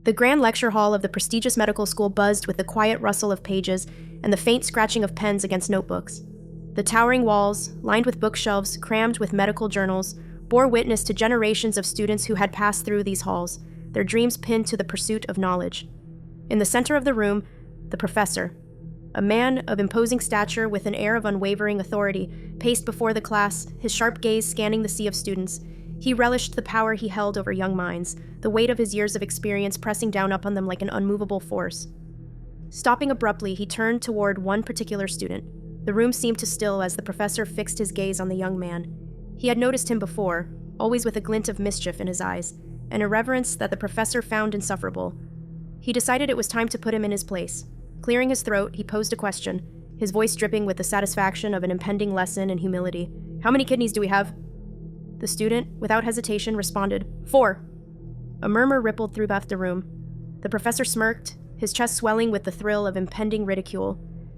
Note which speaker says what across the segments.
Speaker 1: The grand lecture hall of the prestigious medical school buzzed with the quiet rustle of pages and the faint scratching of pens against notebooks. The towering walls, lined with bookshelves crammed with medical journals, bore witness to generations of students who had passed through these halls, their dreams pinned to the pursuit of knowledge. In the center of the room, the professor, a man of imposing stature with an air of unwavering authority, paced before the class, his sharp gaze scanning the sea of students. He relished the power he held over young minds, the weight of his years of experience pressing down upon them like an unmovable force. Stopping abruptly, he turned toward one particular student. The room seemed to still as the professor fixed his gaze on the young man. He had noticed him before, always with a glint of mischief in his eyes, an irreverence that the professor found insufferable. He decided it was time to put him in his place. Clearing his throat, he posed a question, his voice dripping with the satisfaction of an impending lesson in humility. "How many kidneys do we have?" The student, without hesitation, responded, 4. A murmur rippled through the room. The professor smirked, his chest swelling with the thrill of impending ridicule.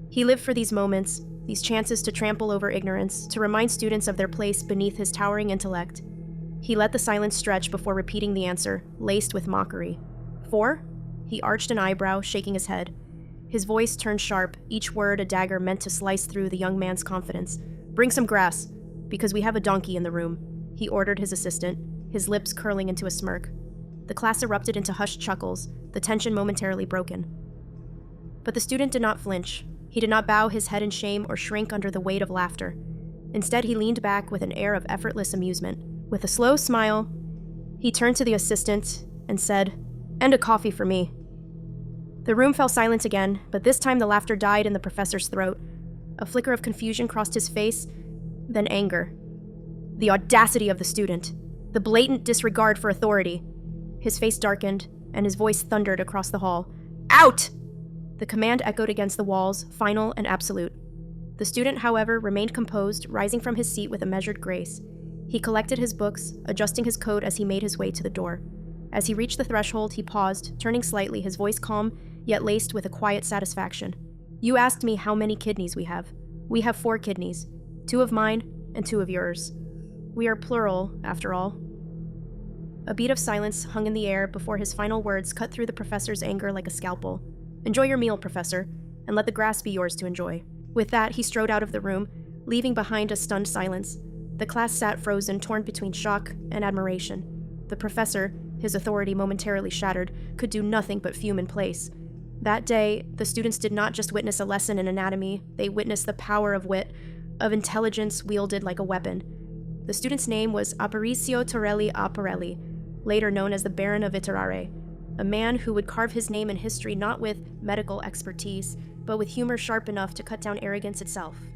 Speaker 1: He lived for these moments, these chances to trample over ignorance, to remind students of their place beneath his towering intellect. He let the silence stretch before repeating the answer, laced with mockery. 4? He arched an eyebrow, shaking his head. His voice turned sharp, each word a dagger meant to slice through the young man's confidence. "Bring some grass, because we have a donkey in the room," he ordered his assistant, his lips curling into a smirk. The class erupted into hushed chuckles, the tension momentarily broken. But the student did not flinch. He did not bow his head in shame or shrink under the weight of laughter. Instead, he leaned back with an air of effortless amusement. With a slow smile, he turned to the assistant and said, "And a coffee for me." The room fell silent again, but this time the laughter died in the professor's throat. A flicker of confusion crossed his face, then anger. The audacity of the student, the blatant disregard for authority. His face darkened, and his voice thundered across the hall. "Out!" The command echoed against the walls, final and absolute. The student, however, remained composed, rising from his seat with a measured grace. He collected his books, adjusting his coat as he made his way to the door. As he reached the threshold, he paused, turning slightly, his voice calm, yet laced with a quiet satisfaction. "You asked me how many kidneys we have. We have 4 kidneys, 2 of mine and 2 of yours. We are plural, after all." A beat of silence hung in the air before his final words cut through the professor's anger like a scalpel. "Enjoy your meal, Professor, and let the grass be yours to enjoy." With that, he strode out of the room, leaving behind a stunned silence. The class sat frozen, torn between shock and admiration. The professor, his authority momentarily shattered, could do nothing but fume in place. That day, the students did not just witness a lesson in anatomy, they witnessed the power of wit, of intelligence wielded like a weapon. The student's name was Aparício Torelly Aporelly, later known as the Baron of Itararé, a man who would carve his name in history not with medical expertise, but with humor sharp enough to cut down arrogance itself.